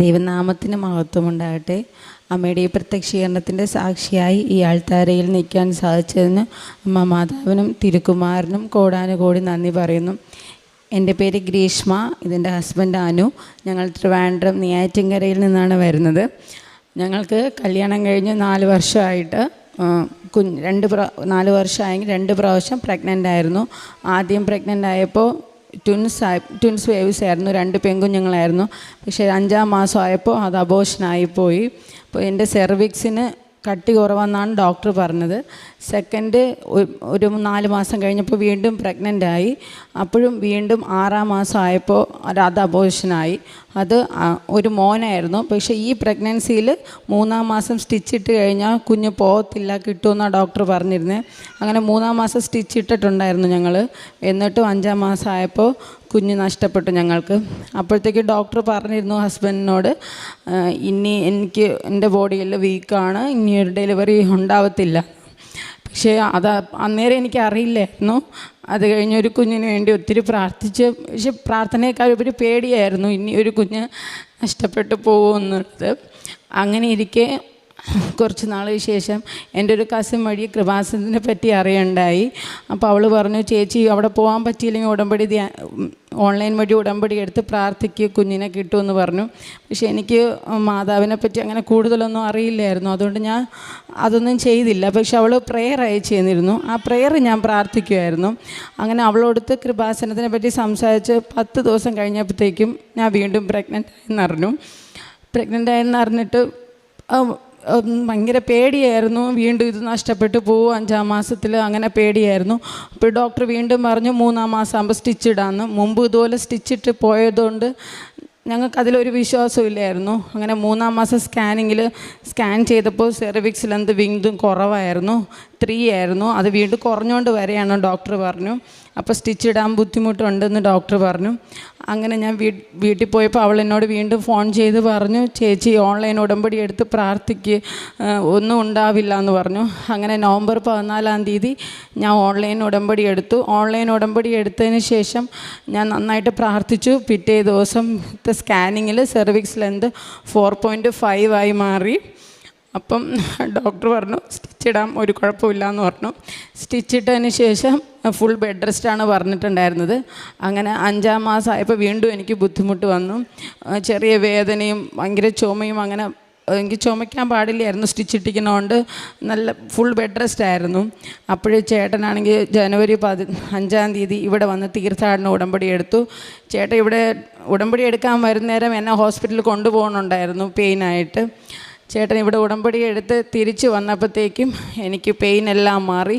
ദൈവനാമത്തിന് മഹത്വമുണ്ടാകട്ടെ. അമ്മയുടെ ഈ പ്രത്യക്ഷീകരണത്തിൻ്റെ സാക്ഷിയായി ഈ ആൾത്താരയിൽ നിൽക്കാൻ സാധിച്ചതിന് അമ്മ മാതാവിനും തിരുക്കുമാരനും കോടാനുകോടി നന്ദി പറയുന്നു. എൻ്റെ പേര് ഗ്രീഷ്മ, ഇതെൻ്റെ ഹസ്ബൻഡ് അനു. ഞങ്ങൾ ട്രിവാൻഡ്രം നെയ്യാറ്റിൻകരയിൽ നിന്നാണ് വരുന്നത്. ഞങ്ങൾക്ക് കല്യാണം കഴിഞ്ഞ് 4 വർഷമായിട്ട് 4 വർഷമായെങ്കിൽ 2 പ്രാവശ്യം പ്രഗ്നൻ്റ് ആയിരുന്നു. ആദ്യം പ്രഗ്നൻ്റ് ആയപ്പോൾ ട്വിൻസ് വേവ്സ് ആയിരുന്നു, 2 പെൺകുഞ്ഞുങ്ങളായിരുന്നു. പക്ഷേ 5-ാം മാസം ആയപ്പോൾ അത് അബോർഷനായിപ്പോയി. അപ്പോൾ എൻ്റെ സെർവിക്സിന് കട്ടി കുറവെന്നാണ് ഡോക്ടർ പറഞ്ഞത്. സെക്കൻഡ് ഒരു 4 മാസം കഴിഞ്ഞപ്പോൾ വീണ്ടും പ്രഗ്നൻ്റ് ആയി. അപ്പോഴും വീണ്ടും 6-ാം മാസം ആയപ്പോൾ അത് അബോർഷനായി. അത് ഒരു മോനായിരുന്നു. പക്ഷേ ഈ പ്രഗ്നൻസിയിൽ 3-ാം മാസം സ്റ്റിച്ചിട്ട് കഴിഞ്ഞാൽ കുഞ്ഞ് പോകത്തില്ല, കിട്ടുമെന്നാണ് ഡോക്ടർ പറഞ്ഞിരുന്നത്. അങ്ങനെ 3-ാം മാസം സ്റ്റിച്ചിട്ടിട്ടുണ്ടായിരുന്നു ഞങ്ങൾ. എന്നിട്ടും 5-ാം മാസം ആയപ്പോൾ കുഞ്ഞ് നഷ്ടപ്പെട്ടു ഞങ്ങൾക്ക്. അപ്പോഴത്തേക്ക് ഡോക്ടർ പറഞ്ഞിരുന്നു ഹസ്ബൻഡിനോട്, ഇനി എനിക്ക് എൻ്റെ ബോഡിയിൽ വീക്കാണ്, ഇനി ഒരു ഡെലിവറി ഉണ്ടാവത്തില്ല. പക്ഷേ അന്നേരം എനിക്ക് അറിയില്ലായിരുന്നു. അത് കഴിഞ്ഞ് ഒരു കുഞ്ഞിന് വേണ്ടി ഒത്തിരി പ്രാർത്ഥിച്ച്, പക്ഷെ പ്രാർത്ഥനയേക്കാൾ ഉപരി പേടിയായിരുന്നു ഇനി ഒരു കുഞ്ഞ് നഷ്ടപ്പെട്ടു പോകുമെന്നുള്ളത്. അങ്ങനെ ഇരിക്കെ കുറച്ച് നാളിന് ശേഷം എൻ്റെ ഒരു കസിൻ വഴി കൃപാസനത്തിനെ പറ്റി അറിയണ്ടായി. അപ്പോൾ അവൾ പറഞ്ഞു, ചേച്ചി അവിടെ പോകാൻ പറ്റിയില്ലെങ്കിൽ ഓൺലൈൻ വഴി ഉടമ്പടി എടുത്ത് പ്രാർത്ഥിക്കുക, കുഞ്ഞിനെ കിട്ടുമെന്ന് പറഞ്ഞു. പക്ഷേ എനിക്ക് മാതാവിനെ പറ്റി അങ്ങനെ കൂടുതലൊന്നും അറിയില്ലായിരുന്നു. അതുകൊണ്ട് ഞാൻ അതൊന്നും ചെയ്തില്ല. പക്ഷെ അവൾ പ്രെയർ അയച്ചു തന്നിരുന്നു. ആ പ്രെയർ ഞാൻ പ്രാർത്ഥിക്കുമായിരുന്നു. അങ്ങനെ അവളോടത്ത് കൃപാസനത്തിനെ പറ്റി സംസാരിച്ച് 10 ദിവസം കഴിഞ്ഞപ്പോഴത്തേക്കും ഞാൻ വീണ്ടും പ്രഗ്നൻ്റ് ആയെന്ന് അറിഞ്ഞിട്ട് ഭയങ്കര പേടിയായിരുന്നു. വീണ്ടും ഇത് നഷ്ടപ്പെട്ടു പോകും 5-ാം മാസത്തിൽ, അങ്ങനെ പേടിയായിരുന്നു. അപ്പോൾ ഡോക്ടർ വീണ്ടും പറഞ്ഞു 3-ാം മാസം ആകുമ്പോൾ സ്റ്റിച്ചിടാമെന്ന്. മുമ്പ് ഇതുപോലെ സ്റ്റിച്ചിട്ട് പോയതുകൊണ്ട് ഞങ്ങൾക്കതിലൊരു വിശ്വാസമില്ലായിരുന്നു. അങ്ങനെ 3-ാം മാസം സ്കാൻ ചെയ്തപ്പോൾ സെർവിക്സ് ലെന്ത് വീണ്ടും കുറവായിരുന്നു, 3 ആയിരുന്നു. അത് വീണ്ടും കുറഞ്ഞുകൊണ്ട് വരെയാണ് ഡോക്ടർ പറഞ്ഞു. അപ്പോൾ സ്റ്റിച്ചിടാൻ ബുദ്ധിമുട്ടുണ്ടെന്ന് ഡോക്ടർ പറഞ്ഞു. അങ്ങനെ ഞാൻ വീട്ടിൽ പോയപ്പോൾ അവൾ എന്നോട് വീണ്ടും ഫോൺ ചെയ്ത് പറഞ്ഞു, ചേച്ചി ഓൺലൈൻ ഉടമ്പടി എടുത്ത് പ്രാർത്ഥിക്ക്, ഒന്നും ഉണ്ടാവില്ല എന്ന് പറഞ്ഞു. അങ്ങനെ നവംബർ 14-ാം തീയതി ഞാൻ ഓൺലൈൻ ഉടമ്പടി എടുത്തു. ഓൺലൈൻ ഉടമ്പടി എടുത്തതിന് ശേഷം ഞാൻ നന്നായിട്ട് പ്രാർത്ഥിച്ചു. പിറ്റേ ദിവസം സ്കാനിങ്ങിൽ സെർവിക്സ് ലെന്ത് 4.5 ആയി മാറി. അപ്പം ഡോക്ടർ പറഞ്ഞു സ്റ്റിച്ചിടാം, ഒരു കുഴപ്പമില്ല എന്ന് പറഞ്ഞു. സ്റ്റിച്ചിട്ടതിന് ശേഷം ഫുൾ ബെഡ് റെസ്റ്റാണ് പറഞ്ഞിട്ടുണ്ടായിരുന്നത്. അങ്ങനെ 5-ാം മാസം ആയപ്പോൾ വീണ്ടും എനിക്ക് ബുദ്ധിമുട്ട് വന്നു. ചെറിയ വേദനയും ഭയങ്കര ചുമയും. അങ്ങനെ എനിക്ക് ചുമയ്ക്കാൻ പാടില്ലായിരുന്നു സ്റ്റിച്ചിട്ടിക്കുന്നതുകൊണ്ട്. നല്ല ഫുൾ ബെഡ് റെസ്റ്റ് ആയിരുന്നു. അപ്പോഴേ ചേട്ടനാണെങ്കിൽ ജനുവരി 5-ാം തീയതി ഇവിടെ വന്ന് തീർത്ഥാടന ഉടമ്പടി എടുത്തു. ചേട്ടൻ ഇവിടെ ഉടമ്പടി എടുക്കാൻ വരുന്നേരം എന്നെ ഹോസ്പിറ്റലിൽ കൊണ്ടുപോകണുണ്ടായിരുന്നു പെയിനായിട്ട്. ചേട്ടൻ ഇവിടെ ഉടമ്പടി എടുത്ത് തിരിച്ച് വന്നപ്പോഴത്തേക്കും എനിക്ക് പെയിൻ എല്ലാം മാറി.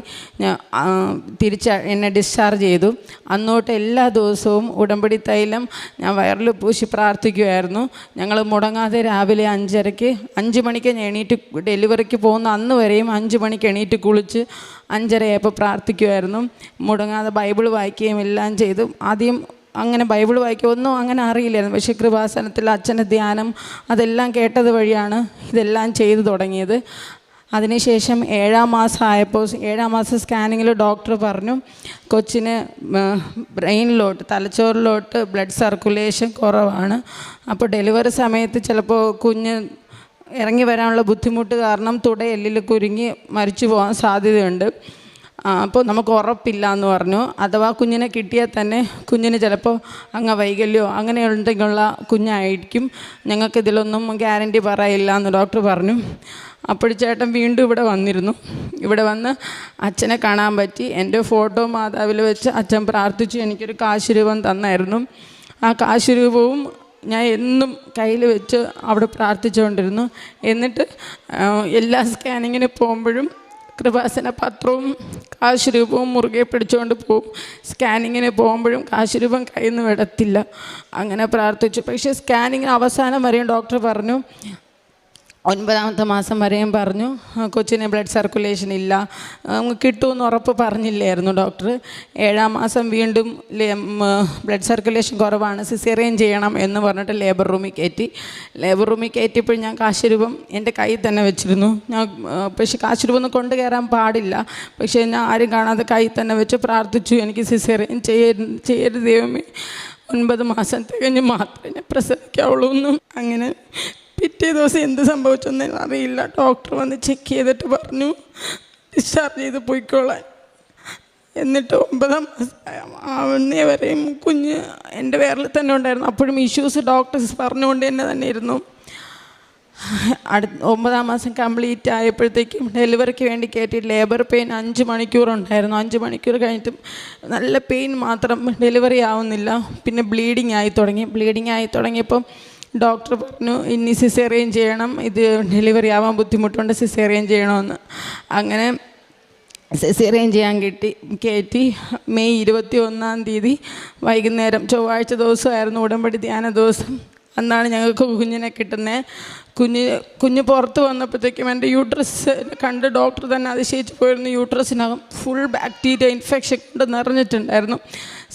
എന്നെ ഡിസ്ചാർജ് ചെയ്തു. അന്നോട്ട് എല്ലാ ദിവസവും ഉടമ്പടി തൈലം ഞാൻ വയറിൽ പൂശി പ്രാർത്ഥിക്കുമായിരുന്നു. ഞങ്ങൾ മുടങ്ങാതെ രാവിലെ 5 മണിക്ക് എണീറ്റ്, ഡെലിവറിക്ക് പോകുന്ന അന്ന് വരെയും 5 മണിക്ക് എണീറ്റ് കുളിച്ച് 5:30 ആയപ്പോൾ പ്രാർത്ഥിക്കുമായിരുന്നു. മുടങ്ങാതെ ബൈബിൾ വായിക്കുകയും എല്ലാം ചെയ്തു. ആദ്യം അങ്ങനെ ബൈബിൾ വായിക്കുകയൊന്നും അങ്ങനെ അറിയില്ലായിരുന്നു. പക്ഷേ കൃപാസനത്തിൽ അച്ഛൻ്റെ ധ്യാനം അതെല്ലാം കേട്ടത് വഴിയാണ് ഇതെല്ലാം ചെയ്തു തുടങ്ങിയത്. അതിനുശേഷം 7-ാം മാസം ആയപ്പോൾ 7-ാം മാസം സ്കാനിങ്ങിൽ ഡോക്ടർ പറഞ്ഞു കൊച്ചിന് ബ്രെയിനിലോട്ട്, തലച്ചോറിലോട്ട് ബ്ലഡ് സർക്കുലേഷൻ കുറവാണ്. അപ്പോൾ ഡെലിവറി സമയത്ത് ചിലപ്പോൾ കുഞ്ഞ് ഇറങ്ങി വരാനുള്ള ബുദ്ധിമുട്ട് കാരണം തുടയെല്ലിൽ കുരുങ്ങി മരിച്ചു പോകാൻ സാധ്യതയുണ്ട്. അപ്പോൾ നമുക്ക് ഉറപ്പില്ല എന്ന് പറഞ്ഞു. അഥവാ കുഞ്ഞിനെ കിട്ടിയാൽ തന്നെ കുഞ്ഞിന് ചിലപ്പോൾ അംഗവൈകല്യമോ അങ്ങനെ ഉണ്ടെങ്കിലുള്ള കുഞ്ഞായിരിക്കും, ഞങ്ങൾക്കിതിലൊന്നും ഗ്യാരണ്ടി പറയില്ല എന്ന് ഡോക്ടർ പറഞ്ഞു. അപ്പോൾ ചേട്ടൻ വീണ്ടും ഇവിടെ വന്നിരുന്നു. ഇവിടെ വന്ന് അച്ഛനെ കാണാൻ പറ്റി. എൻ്റെ ഫോട്ടോ മാതാവിൽ വെച്ച് അച്ഛൻ പ്രാർത്ഥിച്ചു. എനിക്കൊരു കാശ് രൂപം തന്നായിരുന്നു. ആ കാശ് രൂപവും ഞാൻ എന്നും കയ്യിൽ വെച്ച് അവിടെ പ്രാർത്ഥിച്ചുകൊണ്ടിരുന്നു. എന്നിട്ട് എല്ലാ സ്കാനിങ്ങിന് പോകുമ്പോഴും കൃപാസന പത്രവും കാശ് രൂപവും മുറുകെ പിടിച്ചുകൊണ്ട് പോകും. സ്കാനിങ്ങിന് പോകുമ്പോഴും കാശ് രൂപം കയ്യിൽ നിന്ന് വിടത്തില്ല. അങ്ങനെ പ്രാർത്ഥിച്ചു. പക്ഷേ സ്കാനിങ്ങിന് അവസാനം വരെയും ഡോക്ടർ പറഞ്ഞു, 9-ാമത്തെ മാസം വരെയും പറഞ്ഞു കൊച്ചിന് ബ്ലഡ് സർക്കുലേഷൻ ഇല്ല, കിട്ടുമെന്ന് ഉറപ്പ് പറഞ്ഞില്ലായിരുന്നു ഡോക്ടർ. 7-ാം മാസം വീണ്ടും ബ്ലഡ് സർക്കുലേഷൻ കുറവാണ്, സിസേറിയൻ ചെയ്യണം എന്ന് പറഞ്ഞിട്ട് ലേബർ റൂമിൽ കയറ്റിയപ്പോൾ ഞാൻ കാശുരൂപം എൻ്റെ കയ്യിൽ തന്നെ വെച്ചിരുന്നു. പക്ഷേ കാശുരൂപം ഒന്നും കൊണ്ടു കയറാൻ പാടില്ല. പക്ഷേ ഞാൻ ആരും കാണാതെ കയ്യിൽ തന്നെ വെച്ച് പ്രാർത്ഥിച്ചു, എനിക്ക് സിസേറിയൻ ചെയ്യരുത് ദൈവമേ. 9 മാസം തികഞ്ഞ് മാത്രമേ ഞാൻ പ്രസവിക്കാവുള്ളൂ എന്നും. അങ്ങനെ പിറ്റേ ദിവസം എന്ത് സംഭവിച്ചെന്ന് അറിയില്ല. ഡോക്ടർ വന്ന് ചെക്ക് ചെയ്തിട്ട് പറഞ്ഞു ഡിസ്ചാർജ് ചെയ്ത് പോയിക്കോളാൻ. എന്നിട്ട് 9 മാസം ആവുന്നേ വരെയും കുഞ്ഞ് എൻ്റെ വയറിൽ തന്നെ ഉണ്ടായിരുന്നു. അപ്പോഴും ഇഷ്യൂസ് ഡോക്ടേഴ്സ് പറഞ്ഞുകൊണ്ട് തന്നെ ഇരുന്നു. 9 മാസം കംപ്ലീറ്റ് ആയപ്പോഴത്തേക്കും ഡെലിവറിക്ക് വേണ്ടി കയറ്റി ലേബർ പെയിൻ 5 മണിക്കൂർ ഉണ്ടായിരുന്നു. 5 മണിക്കൂർ കഴിഞ്ഞിട്ടും നല്ല പെയിൻ മാത്രം, ഡെലിവറി ആവുന്നില്ല. പിന്നെ ബ്ലീഡിങ് ആയി തുടങ്ങിയപ്പം ഡോക്ടർ പറഞ്ഞു ഇനി സിസേറിയൻ ചെയ്യണം, ഇത് ഡെലിവറി ആവാൻ ബുദ്ധിമുട്ടുണ്ട്, സിസേറിയൻ ചെയ്യണമെന്ന്. അങ്ങനെ സിസേറിയൻ ചെയ്യാൻ കയറ്റി മെയ് 21-ാം തീയതി വൈകുന്നേരം, ചൊവ്വാഴ്ച ദിവസമായിരുന്നു ഉടമ്പടി ധ്യാന ദിവസം. അന്നാണ് ഞങ്ങൾക്ക് കുഞ്ഞിനെ കിട്ടുന്നത്. കുഞ്ഞ് പുറത്ത് വന്നപ്പോഴത്തേക്കും എൻ്റെ യൂട്രസ് കണ്ട് ഡോക്ടർ തന്നെ അതിശയിച്ച് പോയിരുന്നു. യൂട്രസിനകം ഫുൾ ബാക്ടീരിയ ഇൻഫെക്ഷൻ കൊണ്ട് നിറഞ്ഞിട്ടുണ്ടായിരുന്നു.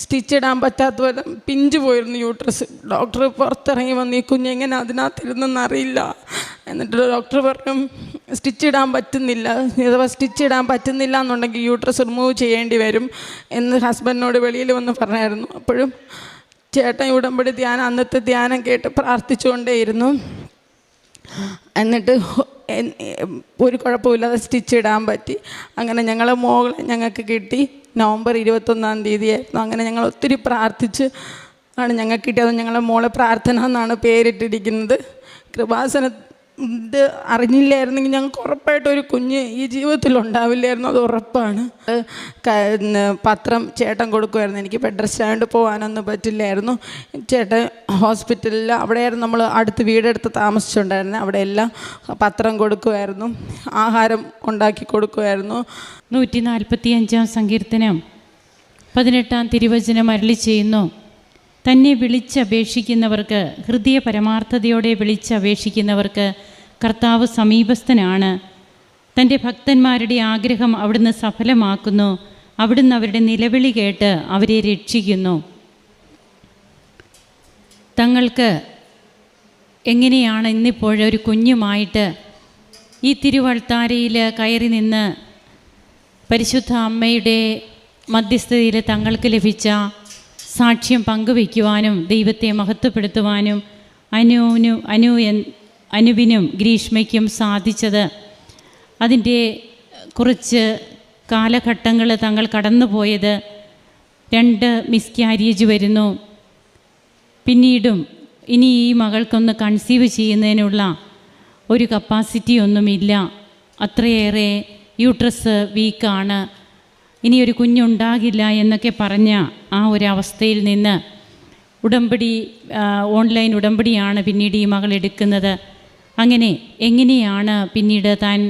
സ്റ്റിച്ച് ഇടാൻ പറ്റാത്ത പോലെ പിഞ്ചു പോയിരുന്നു യൂട്രസ്. ഡോക്ടർ പുറത്തിറങ്ങി വന്ന് ഈ കുഞ്ഞെങ്ങനെ അതിനകത്തിരുന്നെന്ന് അറിയില്ല. എന്നിട്ട് ഡോക്ടർ പറഞ്ഞു സ്റ്റിച്ച് ഇടാൻ പറ്റുന്നില്ല, അഥവാ സ്റ്റിച്ച് ഇടാൻ പറ്റുന്നില്ല എന്നുണ്ടെങ്കിൽ യൂട്രസ് റിമൂവ് ചെയ്യേണ്ടി വരും എന്ന് ഹസ്ബൻഡിനോട് വെളിയിൽ വന്ന് പറഞ്ഞായിരുന്നു. അപ്പോഴും ചേട്ടൻ ഉടമ്പടി അന്നത്തെ ധ്യാനം കേട്ട് പ്രാർത്ഥിച്ചുകൊണ്ടേയിരുന്നു. എന്നിട്ട് ഒരു കുഴപ്പമില്ലാതെ സ്റ്റിച്ച് ഇടാൻ പറ്റി. അങ്ങനെ ഞങ്ങളെ മോളെ ഞങ്ങൾക്ക് കിട്ടി. നവംബർ 21-ാം തീയതിയായിരുന്നു. അങ്ങനെ ഞങ്ങൾ ഒത്തിരി പ്രാർത്ഥിച്ച് ആണ് ഞങ്ങൾക്ക് കിട്ടിയത്. ഞങ്ങളെ മോളെ പ്രാർത്ഥന എന്നാണ് പേരിട്ടിരിക്കുന്നത്. കൃപാസന ഇത് അറിഞ്ഞില്ലായിരുന്നെങ്കിൽ ഞങ്ങൾക്ക് ഉറപ്പായിട്ടൊരു കുഞ്ഞ് ഈ ജീവിതത്തിൽ ഉണ്ടാവില്ലായിരുന്നു, അത് ഉറപ്പാണ്. പത്രം ചേട്ടൻ കൊടുക്കുമായിരുന്നു. എനിക്ക് ബെഡ് റെസ്റ്റ് ആയതുകൊണ്ട് പോകാനൊന്നും പറ്റില്ലായിരുന്നു. ചേട്ടൻ ഹോസ്പിറ്റലിൽ അവിടെയായിരുന്നു നമ്മൾ അടുത്ത് വീടെടുത്ത് താമസിച്ചുണ്ടായിരുന്നത്. അവിടെ എല്ലാം പത്രം കൊടുക്കുമായിരുന്നു, ആഹാരം ഉണ്ടാക്കി കൊടുക്കുമായിരുന്നു. 145-ാം സങ്കീർത്തനം 18-ാം തിരുവചനം അരുളി ചെയ്യുന്നു, തന്നെ വിളിച്ചപേക്ഷിക്കുന്നവർക്ക്, ഹൃദയ പരമാർത്ഥതയോടെ വിളിച്ചപേക്ഷിക്കുന്നവർക്ക് കർത്താവ് സമീപസ്ഥനാണ്. തൻ്റെ ഭക്തന്മാരുടെ ആഗ്രഹം അവിടുന്ന് സഫലമാക്കുന്നു. അവിടുന്ന് അവരുടെ നിലവിളി കേട്ട് അവരെ രക്ഷിക്കുന്നു. തങ്ങൾക്ക് എങ്ങനെയാണ് ഇന്നിപ്പോഴൊരു കുഞ്ഞുമായിട്ട് ഈ തിരുവൾത്താരയിൽ കയറി നിന്ന് പരിശുദ്ധ അമ്മയുടെ മധ്യസ്ഥതയിൽ തങ്ങൾക്ക് ലഭിച്ച സാക്ഷ്യം പങ്കുവയ്ക്കുവാനും ദൈവത്തെ മഹത്വപ്പെടുത്തുവാനും അനുവിനും ഗ്രീഷ്മയ്ക്കും സാധിച്ചത്. അതിൻ്റെ കുറച്ച് കാലഘട്ടങ്ങൾ തങ്ങൾ കടന്നുപോയത്, 2 മിസ്കാരേജ് വരുന്നു. പിന്നീടും ഇനി ഈ മകൾക്കൊന്ന് കൺസീവ് ചെയ്യുന്നതിനുള്ള ഒരു കപ്പാസിറ്റി ഒന്നുമില്ല, അത്രയേറെ യൂട്രസ് വീക്കാണ്, ഇനിയൊരു കുഞ്ഞുണ്ടാകില്ല എന്നൊക്കെ പറഞ്ഞ ആ ഒരു നിന്ന് ഉടമ്പടി, ഓൺലൈൻ ഉടമ്പടിയാണ് പിന്നീട് ഈ മകൾ എടുക്കുന്നത്. അങ്ങനെ എങ്ങനെയാണ് പിന്നീട് താൻ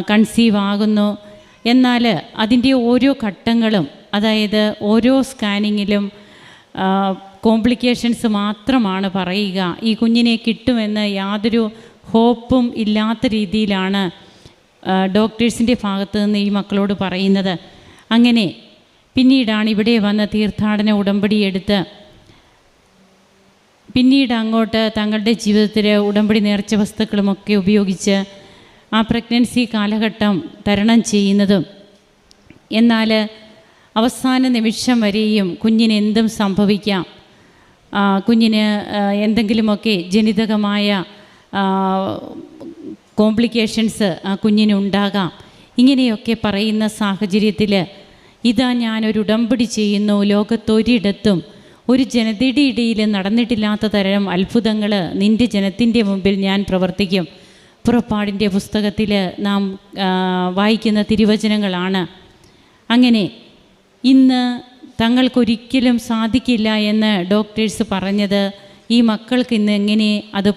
കൺസീവ് ആകുന്നു, എന്നാൽ അതിൻ്റെ ഓരോ ഘട്ടങ്ങളും, അതായത് ഓരോ സ്കാനിങ്ങിലും കോംപ്ലിക്കേഷൻസ് മാത്രമാണ് പറയുക. ഈ കുഞ്ഞിനെ കിട്ടുമെന്ന് യാതൊരു ഹോപ്പും ഇല്ലാത്ത രീതിയിലാണ് ഡോക്ടേഴ്സിൻ്റെ ഭാഗത്ത് നിന്ന് ഈ മക്കളോട് പറയുന്നത്. അങ്ങനെ പിന്നീടാണ് ഇവിടെ വന്ന് തീർത്ഥാടന ഉടമ്പടി എടുത്ത് പിന്നീട് അങ്ങോട്ട് തങ്ങളുടെ ജീവിതത്തിൽ ഉടമ്പടി നേർച്ച വസ്തുക്കളുമൊക്കെ ഉപയോഗിച്ച് ആ പ്രഗ്നൻസി കാലഘട്ടം തരണം ചെയ്യുന്നതും. എന്നാൽ അവസാന നിമിഷം വരെയും കുഞ്ഞിന് എന്തും സംഭവിക്കാം, കുഞ്ഞിന് എന്തെങ്കിലുമൊക്കെ ജനിതകമായ കോംപ്ലിക്കേഷൻസ് ആ കുഞ്ഞിനുണ്ടാകാം. ഇങ്ങനെയൊക്കെ പറയുന്ന സാഹചര്യത്തിൽ ഇതാ ഞാനൊരു ഉടമ്പടി ചെയ്യുന്നു, ലോകത്തൊരിടത്തും ഒരു ജനതയുടെ ഇടയിൽ നടന്നിട്ടില്ലാത്ത തരം അത്ഭുതങ്ങൾ നിൻ്റെ ജനത്തിൻ്റെ മുമ്പിൽ ഞാൻ പ്രവർത്തിക്കും. പുറപ്പാടിൻ്റെ പുസ്തകത്തിൽ നാം വായിക്കുന്ന തിരുവചനങ്ങളാണ്. അങ്ങനെ ഇന്ന് തങ്ങൾക്കൊരിക്കലും സാധിക്കില്ല എന്ന് ഡോക്ടേഴ്സ് പറഞ്ഞത്, ഈ മക്കൾക്ക് ഇന്ന് എങ്ങനെ അത്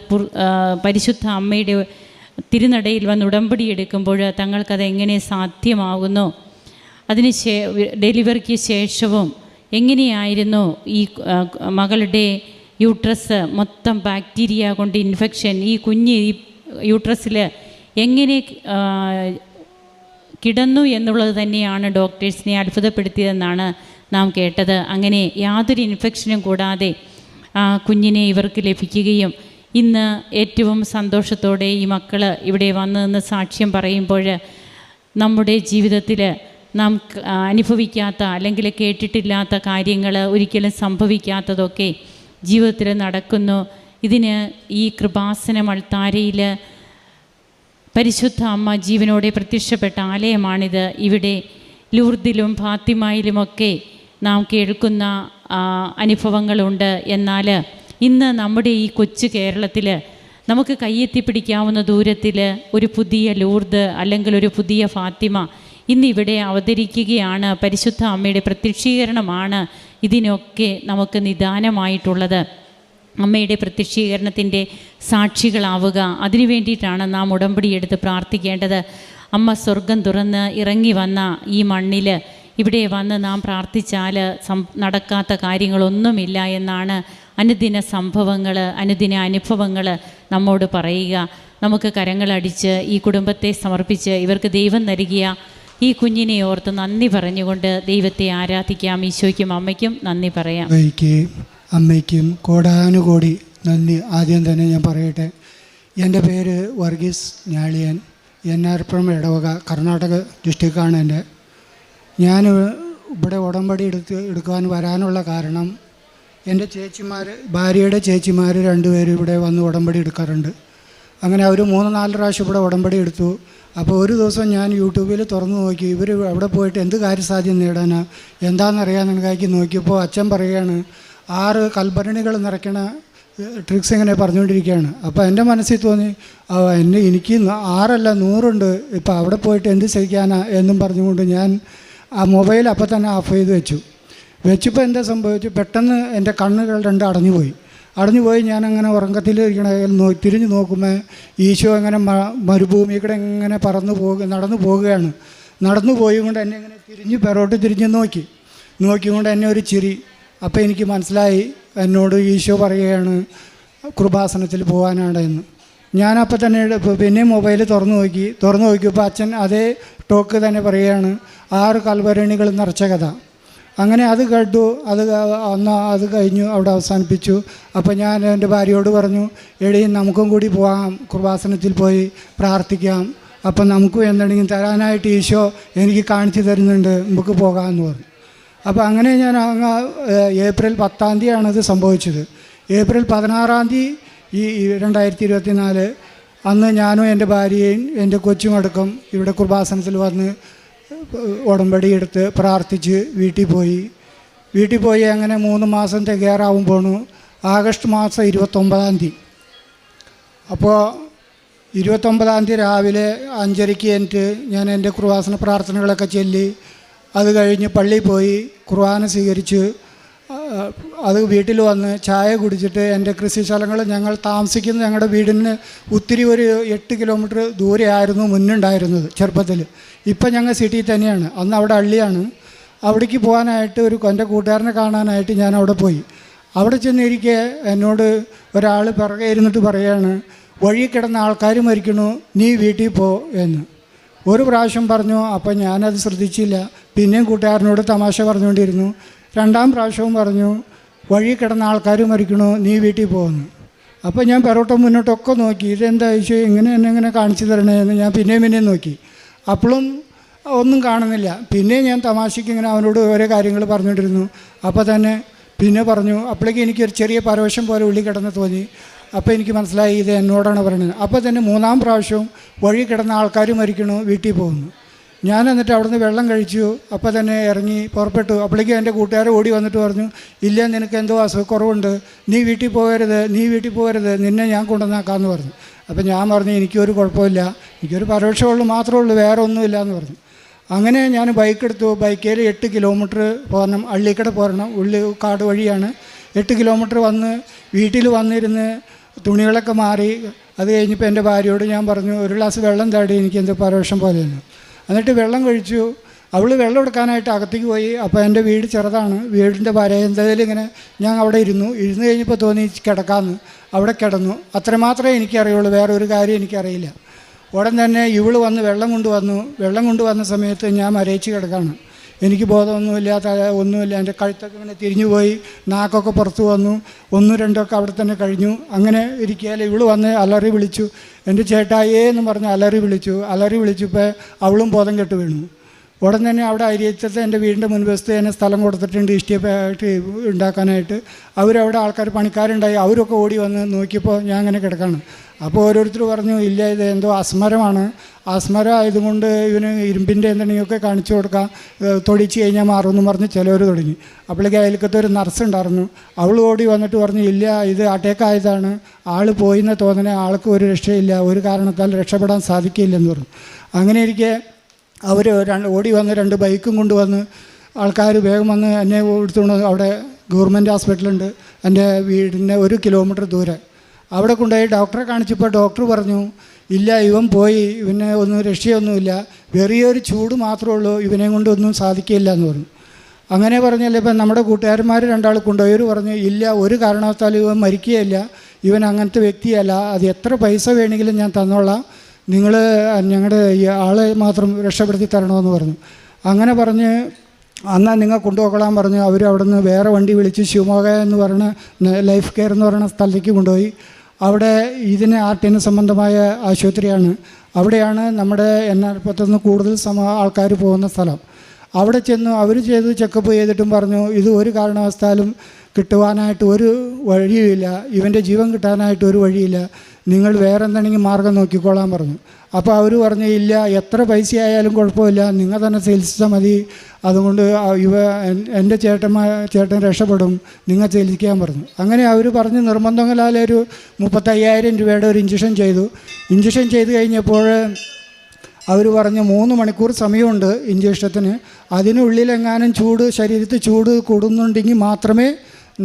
പരിശുദ്ധ അമ്മയുടെ തിരുനടയിൽ വന്ന് ഉടമ്പടി എടുക്കുമ്പോൾ തങ്ങൾക്കതെങ്ങനെ സാധ്യമാകുന്നു, അതിന് ഡെലിവറിക്ക് ശേഷവും എങ്ങനെയായിരുന്നു ഈ മകളുടെ യൂട്രസ് മൊത്തം ബാക്ടീരിയ കൊണ്ട് ഇൻഫെക്ഷൻ, ഈ കുഞ്ഞ് ഈ യൂട്രസിൽ എങ്ങനെ കിടന്നു എന്നുള്ളത് തന്നെയാണ് ഡോക്ടേഴ്സിനെ അത്ഭുതപ്പെടുത്തിയതെന്നാണ് നാം കേട്ടത്. അങ്ങനെ യാതൊരു ഇൻഫെക്ഷനും കൂടാതെ കുഞ്ഞിനെ ഇവർക്ക് ലഭിക്കുകയും ഇന്ന് ഏറ്റവും സന്തോഷത്തോടെ ഈ മക്കൾ ഇവിടെ വന്നു നിന്ന് സാക്ഷ്യം പറയുമ്പോൾ നമ്മുടെ ജീവിതത്തിൽ നാം അനുഭവിക്കാത്ത അല്ലെങ്കിൽ കേട്ടിട്ടില്ലാത്ത കാര്യങ്ങൾ, ഒരിക്കലും സംഭവിക്കാത്തതൊക്കെ ജീവിതത്തിൽ നടക്കുന്നു. ഇതിന് ഈ കൃപാസന അൾത്താരയിൽ പരിശുദ്ധ അമ്മ ജീവനോടെ പ്രത്യക്ഷപ്പെട്ട ആലയമാണിത്. ഇവിടെ ലൂർദിലും ഫാത്തിമയിലുമൊക്കെ നാം കേൾക്കുന്ന അനുഭവങ്ങളുണ്ട്. എന്നാൽ ഇന്ന് നമ്മുടെ ഈ കൊച്ചു കേരളത്തിൽ നമുക്ക് കയ്യെത്തിപ്പിടിക്കാവുന്ന ദൂരത്തിൽ ഒരു പുതിയ ലൂർദ് അല്ലെങ്കിൽ ഒരു പുതിയ ഫാത്തിമ ഇന്നിവിടെ അവതരിക്കുകയാണ്. പരിശുദ്ധ അമ്മയുടെ പ്രത്യക്ഷീകരണമാണ് ഇതിനൊക്കെ നമുക്ക് നിദാനമായിട്ടുള്ളത്. അമ്മയുടെ പ്രത്യക്ഷീകരണത്തിൻ്റെ സാക്ഷികളാവുക, അതിനു വേണ്ടിയിട്ടാണ് നാം ഉടമ്പടിയെടുത്ത് പ്രാർത്ഥിക്കേണ്ടത്. അമ്മ സ്വർഗം തുറന്ന് ഇറങ്ങി വന്ന ഈ മണ്ണിൽ ഇവിടെ വന്ന് നാം പ്രാർത്ഥിച്ചാൽ നടക്കാത്ത കാര്യങ്ങളൊന്നുമില്ല എന്നാണ് അനുദിന സംഭവങ്ങൾ, അനുദിന അനുഭവങ്ങൾ നമ്മോട് പറയുക. നമുക്ക് കരങ്ങളടിച്ച് ഈ കുടുംബത്തെ സമർപ്പിച്ച് ഇവർക്ക് ദൈവം നൽകിയ ഈ കുഞ്ഞിനെ ഓർത്ത് നന്ദി പറഞ്ഞുകൊണ്ട് ദൈവത്തെ ആരാധിക്കാം. ഈശോയ്ക്കും അമ്മയ്ക്കും നന്ദി പറയാം. അമ്മയ്ക്കും കോടാനുകോടി നന്ദി. ആദ്യം തന്നെ ഞാൻ പറയട്ടെ, എൻ്റെ പേര് വർഗീസ് ഞാളിയൻ, എന്നാർപ്പുറം ഇടവക, കർണാടക ഡിസ്ട്രിക്റ്റാണ് എൻ്റെ. ഞാൻ ഇവിടെ ഉടമ്പടി എടുക്കാൻ വരാനുള്ള കാരണം, എൻ്റെ ഭാര്യയുടെ ചേച്ചിമാർ 2 പേര് ഇവിടെ വന്ന് ഉടമ്പടി എടുക്കാറുണ്ട്. അങ്ങനെ അവർ 3-4 പ്രാവശ്യം ഇവിടെ ഉടമ്പടി എടുത്തു. അപ്പോൾ ഒരു ദിവസം ഞാൻ യൂട്യൂബിൽ തുറന്നു നോക്കി, ഇവർ അവിടെ പോയിട്ട് എന്ത് കാര്യസാധ്യം നേടാനാണ് എന്താണെന്നറിയാൻ കണക്കാക്കി നോക്കിയപ്പോൾ അച്ഛൻ പറയുകയാണ് 6 കൽഭരണികൾ നിറയ്ക്കണ ട്രിക്സ് ഇങ്ങനെ പറഞ്ഞുകൊണ്ടിരിക്കുകയാണ്. അപ്പോൾ എൻ്റെ മനസ്സിൽ തോന്നി, എനിക്ക് 6 അല്ല 100 ഇപ്പോൾ അവിടെ പോയിട്ട് എന്ത് ചെയ്യിക്കാനാ എന്നും പറഞ്ഞുകൊണ്ട് ഞാൻ ആ മൊബൈൽ അപ്പോൾ തന്നെ ഓഫ് ചെയ്ത് വെച്ചപ്പോൾ എന്താ സംഭവിച്ചു, പെട്ടെന്ന് എൻ്റെ കണ്ണുകൾ 2 അടഞ്ഞുപോയി. ഞാനങ്ങനെ ഉറക്കത്തിലിരിക്കണ തിരിഞ്ഞു നോക്കുമ്പോൾ ഈശോ അങ്ങനെ മരുഭൂമി കൂടെ ഇങ്ങനെ നടന്നു പോവുകയാണ്. നടന്നു പോയിക്കൊണ്ട് എന്നെ ഇങ്ങനെ പെറോട്ട് തിരിഞ്ഞ് നോക്കിക്കൊണ്ട് എന്നെ ഒരു ചിരി. അപ്പോൾ എനിക്ക് മനസ്സിലായി, എന്നോട് ഈശോ പറയുകയാണ് കൃപാസനത്തിൽ പോകാനാണ് എന്ന്. ഞാനപ്പോൾ തന്നെ പിന്നെ മൊബൈൽ തുറന്നു നോക്കിയപ്പോൾ അച്ഛൻ അതേ ടോക്ക് തന്നെ പറയുകയാണ് 6 കൽഭരണികൾ നിറച്ച കഥ. അങ്ങനെ അത് കേട്ടു. അത് കഴിഞ്ഞു, അവിടെ അവസാനിപ്പിച്ചു. അപ്പോൾ ഞാൻ എൻ്റെ ഭാര്യയോട് പറഞ്ഞു, എടീ നമുക്കും കൂടി പോകാം, കൃപാസനത്തിൽ പോയി പ്രാർത്ഥിക്കാം, അപ്പം നമുക്കും എന്തെങ്കിലും തരാനായിട്ട് ഈശോ എനിക്ക് കാണിച്ചു തരുന്നുണ്ട്, നമുക്ക് പോകാമെന്ന് പറഞ്ഞു. അപ്പോൾ അങ്ങനെ ഞാൻ ഏപ്രിൽ 10-ാം തീയതിയാണത് സംഭവിച്ചത്. ഏപ്രിൽ 16-ാം തീയതി 2024 അന്ന് ഞാനും എൻ്റെ ഭാര്യയും എൻ്റെ കൊച്ചുമടക്കം ഇവിടെ കൃപാസനത്തിൽ വന്ന് ഉടമ്പടി എടുത്ത് പ്രാർത്ഥിച്ച് വീട്ടിൽ പോയി അങ്ങനെ 3 മാസം തികയാറാവുമ്പോൾ ആഗസ്റ്റ് മാസം 29-ാം തീയതി. അപ്പോൾ 29-ാം തീയതി രാവിലെ 5:30 എനിക്ക് ഞാൻ എൻ്റെ കൃപാസന പ്രാർത്ഥനകളൊക്കെ ചൊല്ലി അത് കഴിഞ്ഞ് പള്ളിയിൽ പോയി കുർബാന സ്വീകരിച്ച് അത് വീട്ടിൽ വന്ന് ചായ കുടിച്ചിട്ട് എൻ്റെ കൃഷിസ്ഥലങ്ങൾ ഞങ്ങൾ താമസിക്കുന്ന ഞങ്ങളുടെ വീടിന് ഒത്തിരി ഒരു 8 കിലോമീറ്റർ ദൂരെയായിരുന്നു മുന്നുണ്ടായിരുന്നത് ചെറുപ്പത്തിൽ. ഇപ്പം ഞങ്ങൾ സിറ്റിയിൽ തന്നെയാണ്. അന്ന് അവിടെ അള്ളിയാണ്. അവിടേക്ക് പോകാനായിട്ട് എൻ്റെ കൂട്ടുകാരനെ കാണാനായിട്ട് ഞാൻ അവിടെ പോയി. അവിടെ ചെന്നിരിക്കെ എന്നോട് ഒരാൾ പിറകെ ഇരുന്നിട്ട് പറയുകയാണ്, വഴി കിടന്ന ആൾക്കാർ മരിക്കണു, നീ വീട്ടിൽ പോ എന്ന്. ഒരു പ്രാവശ്യം പറഞ്ഞു. അപ്പം ഞാനത് ശ്രദ്ധിച്ചില്ല. പിന്നെയും കൂട്ടുകാരനോട് തമാശ പറഞ്ഞുകൊണ്ടിരുന്നു. 2-ാം പ്രാവശ്യവും പറഞ്ഞു, വഴി കിടന്ന ആൾക്കാർ മരിക്കണു, നീ വീട്ടിൽ പോകുന്നു. അപ്പോൾ ഞാൻ പിറകോട്ടും മുന്നോട്ടൊക്കെ നോക്കി, ഇതെന്താ ചോദിച്ചു, എങ്ങനെ കാണിച്ചു തരണേ എന്ന് ഞാൻ പിന്നെയും നോക്കി. അപ്പോഴും ഒന്നും കാണുന്നില്ല. പിന്നെ ഞാൻ തമാശയ്ക്ക് ഇങ്ങനെ അവനോട് ഓരോ കാര്യങ്ങൾ പറഞ്ഞുകൊണ്ടിരുന്നു. അപ്പോൾ തന്നെ പിന്നെ പറഞ്ഞു. അപ്പോഴേക്കും എനിക്കൊരു ചെറിയ പരവശം പോലെ ഉള്ളി കിടന്ന് തോന്നി. അപ്പോൾ എനിക്ക് മനസ്സിലായി ഇത് എന്നോടാണ് പറയുന്നത്. അപ്പോൾ തന്നെ 3-ാം പ്രാവശ്യവും വഴി കിടന്ന ആൾക്കാർ മരിക്കണു, വീട്ടിൽ പോകുന്നു. ഞാൻ എന്നിട്ട് അവിടുന്ന് വെള്ളം കഴിച്ചു. അപ്പോൾ തന്നെ ഇറങ്ങി പുറപ്പെട്ടു. അപ്പോഴേക്കും എൻ്റെ കൂട്ടുകാരെ ഓടി വന്നിട്ട് പറഞ്ഞു, ഇല്ല നിനക്ക് എന്തോ അസുഖക്കുറവുണ്ട്, നീ വീട്ടിൽ പോകരുത്, നിന്നെ ഞാൻ കൊണ്ടുവന്നാക്കാമെന്ന് പറഞ്ഞു. അപ്പോൾ ഞാൻ പറഞ്ഞു, എനിക്കൊരു കുഴപ്പമില്ല, എനിക്കൊരു പരോക്ഷമുള്ളൂ മാത്രമേ ഉള്ളൂ, വേറെ ഒന്നുമില്ല എന്ന് പറഞ്ഞു. അങ്ങനെ ഞാൻ ബൈക്കെടുത്തു. ബൈക്കിൽ 8 കിലോമീറ്റർ പോരണം, അള്ളിക്കട പോരണം, കാട് വഴിയാണ്. 8 കിലോമീറ്റർ വന്ന് വീട്ടിൽ വന്നിരുന്ന് തുണികളൊക്കെ മാറി. അത് കഴിഞ്ഞപ്പോൾ എൻ്റെ ഭാര്യയോട് ഞാൻ പറഞ്ഞു, ഒരു ഗ്ലാസ് വെള്ളം താടി, എനിക്ക് എന്തോ പരോക്ഷം പോലെയെന്ന്. എന്നിട്ട് വെള്ളം കഴിച്ചു. അവൾ വെള്ളം എടുക്കാനായിട്ട് അകത്തേക്ക് പോയി. അപ്പോൾ എൻ്റെ വീട് ചെറുതാണ്, വീടിൻ്റെ വരന്തതിൽ ഇങ്ങനെ ഞാൻ അവിടെ ഇരുന്നു കഴിഞ്ഞപ്പോൾ തോന്നി കിടക്കാമെന്ന്. അവിടെ കിടന്നു. അത്രമാത്രമേ എനിക്കറിയുള്ളൂ, വേറെ ഒരു കാര്യം എനിക്കറിയില്ല. ഉടൻ തന്നെ ഇവൾ വന്ന് വെള്ളം കൊണ്ടുവന്ന സമയത്ത് ഞാൻ മരയിച്ച് കിടക്കാണ്. എനിക്ക് ബോധമൊന്നുമില്ല, ഒന്നുമില്ല. എൻ്റെ കഴുത്തൊക്കെ ഇങ്ങനെ തിരിഞ്ഞു പോയി, നാക്കൊക്കെ പുറത്ത് വന്നു, 1-2 അവിടെ തന്നെ കഴിഞ്ഞു. അങ്ങനെ ഇരിക്കുകയല്ല ഇവൾ വന്ന് അലറി വിളിച്ചു, എൻ്റെ ചേട്ടായേ എന്ന് പറഞ്ഞ് അലറി വിളിച്ചപ്പോൾ അവളും ബോധം കെട്ട് വീണു. ഉടൻ തന്നെ അവിടെ അരിയച്ചത്ത് എൻ്റെ വീടിൻ്റെ മുൻവശത്ത് തന്നെ സ്ഥലം കൊടുത്തിട്ടുണ്ട് ഇഷ്ടിയായിട്ട് ഉണ്ടാക്കാനായിട്ട്. അവരവിടെ ആൾക്കാർ പണിക്കാരുണ്ടായി, അവരൊക്കെ ഓടി വന്ന് നോക്കിയപ്പോൾ ഞാൻ അങ്ങനെ കിടക്കാണ്. അപ്പോൾ ഓരോരുത്തർ പറഞ്ഞു, ഇല്ല ഇത് എന്തോ അസ്മരമാണ്, അസ്മരം ആയതുകൊണ്ട് ഇവന് ഇരുമ്പിൻ്റെ എന്തെങ്കിലുമൊക്കെ കാണിച്ചു കൊടുക്കാം, തൊടിച്ച് കഴിഞ്ഞാൽ മാറുമെന്ന് പറഞ്ഞ് ചിലവർ തുടങ്ങി. അപ്പോഴേക്ക് അയൽക്കത്തെ ഒരു നർസ് ഉണ്ടായിരുന്നു, അവൾ ഓടി വന്നിട്ട് പറഞ്ഞു, ഇല്ല ഇത് അറ്റാക്കായതാണ്, ആൾ പോയിന്ന് തോന്നണേ, ആൾക്ക് ഒരു രക്ഷയില്ല, ഒരു കാരണത്താൽ രക്ഷപ്പെടാൻ സാധിക്കില്ലെന്ന് പറഞ്ഞു. അങ്ങനെ ഇരിക്കെ അവർ ഓടി വന്ന് 2 ബൈക്കും കൊണ്ടുവന്ന് ആൾക്കാർ വേഗം വന്ന് എന്നെ എടുത്തുകൊണ്ട് അവിടെ ഗവൺമെൻറ് ഹോസ്പിറ്റലുണ്ട് എൻ്റെ വീടിൻ്റെ 1 കിലോമീറ്റർ ദൂരെ. അവിടെ കൊണ്ടുപോയി ഡോക്ടറെ കാണിച്ചപ്പോൾ ഡോക്ടർ പറഞ്ഞു, ഇല്ല ഇവൻ പോയി, ഇവന് ഒന്നും രക്ഷയൊന്നുമില്ല, ചെറിയൊരു ചൂട് മാത്രമേ ഉള്ളൂ, ഇവനെ കൊണ്ടൊന്നും സാധിക്കില്ല എന്ന് പറഞ്ഞു. അങ്ങനെ പറഞ്ഞല്ലേ ഇപ്പം നമ്മുടെ കൂട്ടുകാരന്മാർ 2 കൊണ്ടുപോയവർ പറഞ്ഞു, ഇല്ല ഒരു കാരണവശാലും ഇവൻ മരിക്കുകയില്ല, ഇവൻ അങ്ങനത്തെ വ്യക്തിയല്ല, അത് എത്ര പൈസ വേണമെങ്കിലും ഞാൻ തന്നോളാം, നിങ്ങൾ ഞങ്ങളുടെ ഈ ആളെ മാത്രം രക്ഷപ്പെടുത്തി തരണമെന്ന് പറഞ്ഞു. അങ്ങനെ എന്നാൽ നിങ്ങൾ കൊണ്ടുപോകലാൻ പറഞ്ഞു. അവർ അവിടെ നിന്ന് വേറെ വണ്ടി വിളിച്ച് ശിവമോഗ എന്ന് പറയുന്ന ലൈഫ് കെയർ എന്ന് പറയുന്ന സ്ഥലത്തേക്ക് കൊണ്ടുപോയി. അവിടെ ഇതിന് ആർട്ടിന് സംബന്ധമായ ആശുപത്രിയാണ്. അവിടെയാണ് നമ്മുടെ NR-40 കൂടുതൽ ആൾക്കാർ പോകുന്ന സ്ഥലം. അവിടെ ചെന്നു അവർ ചെക്കപ്പ് ചെയ്തിട്ടും പറഞ്ഞു, ഇത് ഒരു കാരണവശാലും കിട്ടുവാനായിട്ട് ഒരു വഴിയുമില്ല, ഇവൻ്റെ ജീവൻ കിട്ടാനായിട്ട് ഒരു വഴിയില്ല, നിങ്ങൾ വേറെ എന്തെങ്കിലും മാർഗം നോക്കിക്കോളാൻ പറഞ്ഞു. അപ്പോൾ അവർ പറഞ്ഞു, ഇല്ല എത്ര പൈസയായാലും കുഴപ്പമില്ല, നിങ്ങൾ തന്നെ ചികിത്സിച്ചാൽ മതി, അതുകൊണ്ട് എൻ്റെ ചേട്ടൻ രക്ഷപ്പെടും, നിങ്ങൾ ചികിത്സിക്കാൻ പറഞ്ഞു. അങ്ങനെ അവർ പറഞ്ഞ് നിർബന്ധങ്ങളാൽ ഒരു 35,000 രൂപയുടെ ഒരു ഇഞ്ചക്ഷൻ ചെയ്തു. ഇഞ്ചക്ഷൻ ചെയ്ത് കഴിഞ്ഞപ്പോൾ അവർ പറഞ്ഞു 3 മണിക്കൂർ സമയമുണ്ട് ഇഞ്ചക്ഷത്തിന്, അതിനുള്ളിലെങ്ങാനും ശരീരത്തിൽ ചൂട് കൂടുന്നുണ്ടെങ്കിൽ മാത്രമേ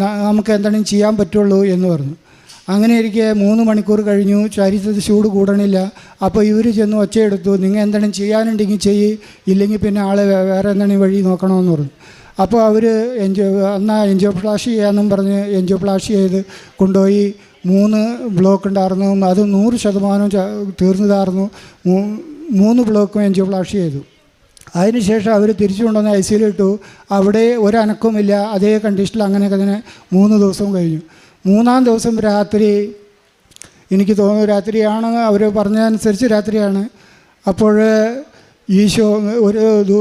നമുക്ക് എന്തെങ്കിലും ചെയ്യാൻ പറ്റുള്ളൂ എന്ന് പറഞ്ഞു. അങ്ങനെ ഇരിക്കെ 3 മണിക്കൂർ കഴിഞ്ഞു, ശരീരത്തിൽ ചൂട് കൂടണില്ല. അപ്പോൾ ഇവർ ചെന്ന് ഒച്ചയെടുത്തു, നിങ്ങൾ എന്തെങ്കിലും ചെയ്യാനുണ്ടെങ്കിൽ ഇല്ലെങ്കിൽ പിന്നെ ആളെ വേറെ എന്തെങ്കിലും വഴി നോക്കണമെന്ന് പറഞ്ഞു. അപ്പോൾ അവർ എൻജിയോപ്ലാസ്റ്റി ചെയ്യാമെന്നും പറഞ്ഞ് എൻജിയോപ്ലാസ്റ്റി ചെയ്ത് കൊണ്ടുപോയി. 3 ബ്ലോക്ക് ഉണ്ടായിരുന്നു, അത് 100% തീർന്നതായിരുന്നു. 3 ബ്ലോക്കും എൻജിയോപ്ലാസ്റ്റി ചെയ്തു. അതിനുശേഷം അവർ തിരിച്ചു കൊണ്ടുവന്ന് ICUയിൽ ഇട്ടു. അവിടെ ഒരനക്കവുമില്ല, അതേ കണ്ടീഷനിൽ അങ്ങനെയൊക്കെ തന്നെ 3 ദിവസം കഴിഞ്ഞു. 3-ാം ദിവസം രാത്രി, എനിക്ക് തോന്നുന്നു രാത്രിയാണ്, അവർ പറഞ്ഞതനുസരിച്ച് രാത്രിയാണ്. അപ്പോൾ ഈശോ ഒരു